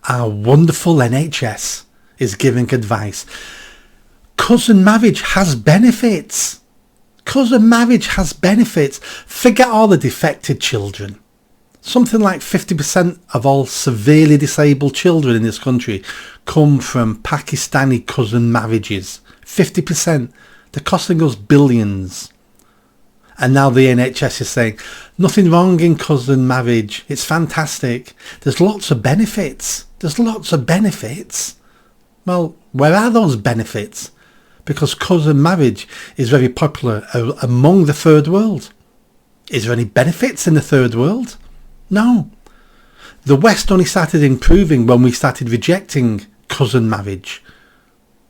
our wonderful NHS is giving advice. Cousin marriage has benefits. Cousin marriage has benefits. Forget all the defected children. Something like 50% of all severely disabled children in this country come from Pakistani cousin marriages. 50%. They're costing us billions. And now the NHS is saying, nothing wrong in cousin marriage. It's fantastic. There's lots of benefits. There's lots of benefits. Well, where are those benefits? Because cousin marriage is very popular among the third world. Is there any benefits in the third world? No. The West only started improving when we started rejecting cousin marriage.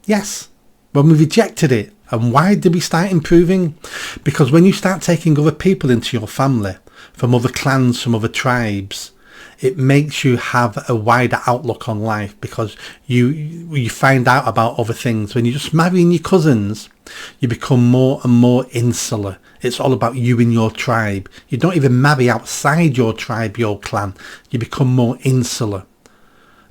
Yes, when we rejected it. And why did we start improving? Because when you start taking other people into your family, from other clans, from other tribes, it makes you have a wider outlook on life, because you find out about other things. When you're just marrying your cousins, you become more and more insular. It's all about you and your tribe. You don't even marry outside your tribe, your clan. You become more insular.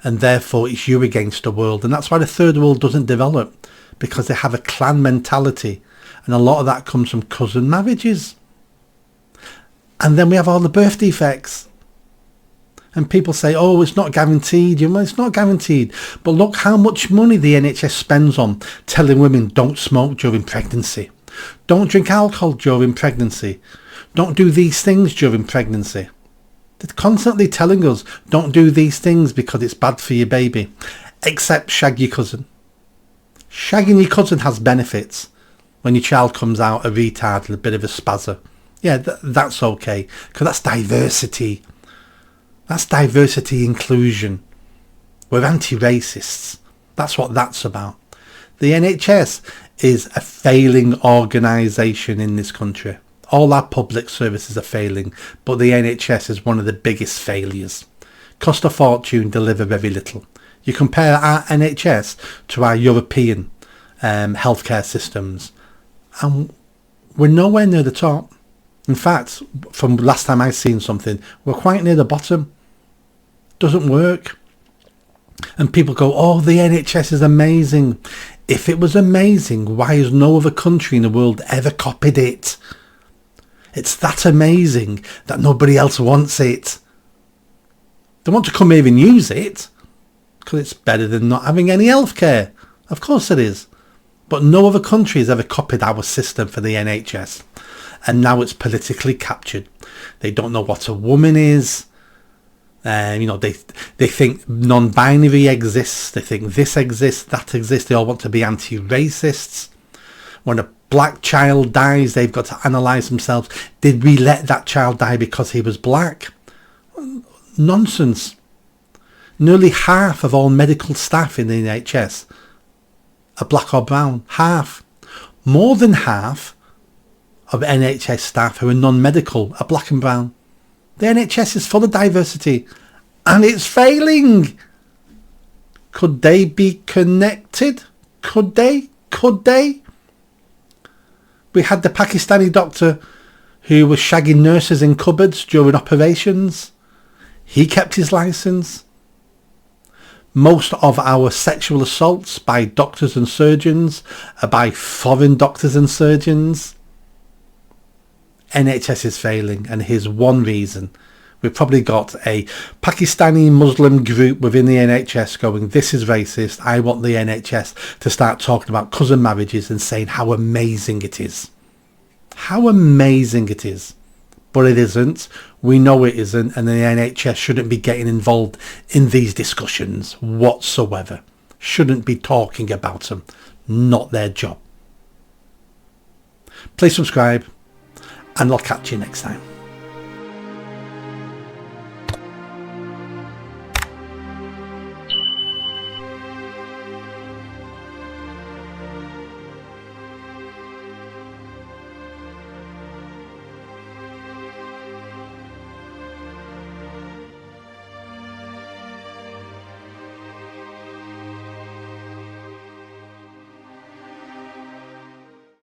And therefore it's you against the world. And that's why the third world doesn't develop, because they have a clan mentality. And a lot of that comes from cousin marriages. And then we have all the birth defects. And people say, oh, it's not guaranteed. Well, it's not guaranteed. But look how much money the NHS spends on telling women don't smoke during pregnancy. Don't drink alcohol during pregnancy. Don't do these things during pregnancy. They're constantly telling us don't do these things because it's bad for your baby. Except shag your cousin. Shagging your cousin has benefits. When your child comes out a retard and a bit of a spazzer. Yeah, that's okay. Because that's diversity. That's diversity inclusion. We're anti-racists. That's what that's about. The NHS is a failing organisation in this country. All our public services are failing, but the NHS is one of the biggest failures. Cost a fortune, deliver very little. You compare our NHS to our European healthcare systems, and we're nowhere near the top. In fact, from last time I seen something, we're quite near the bottom. Doesn't work. And people go, oh, the NHS is amazing. If it was amazing, why has no other country in the world ever copied it? It's that amazing that nobody else wants it. They want to come here and use it because it's better than not having any healthcare. Of course it is. But no other country has ever copied our system for the NHS. And now it's politically captured. They don't know what a woman is. They think non-binary exists. They think this exists, that exists. They all want to be anti-racists. When a black child dies, they've got to analyse themselves. Did we let that child die because he was black? Nonsense. Nearly half of all medical staff in the NHS are black or brown. Half. More than half of NHS staff who are non-medical are black and brown. The NHS is full of diversity and it's failing. Could they be connected? Could they? We had the Pakistani doctor who was shagging nurses in cupboards during operations. He kept his licence. Most of our sexual assaults by doctors and surgeons are by foreign doctors and surgeons. NHS is failing, and here's one reason. We've probably got a Pakistani Muslim group within the NHS going, this is racist. I want the NHS to start talking about cousin marriages and saying how amazing it is. How amazing it is. But it isn't. We know it isn't, and the NHS shouldn't be getting involved in these discussions whatsoever. Shouldn't be talking about them. Not their job. Please subscribe, and I'll catch you next time.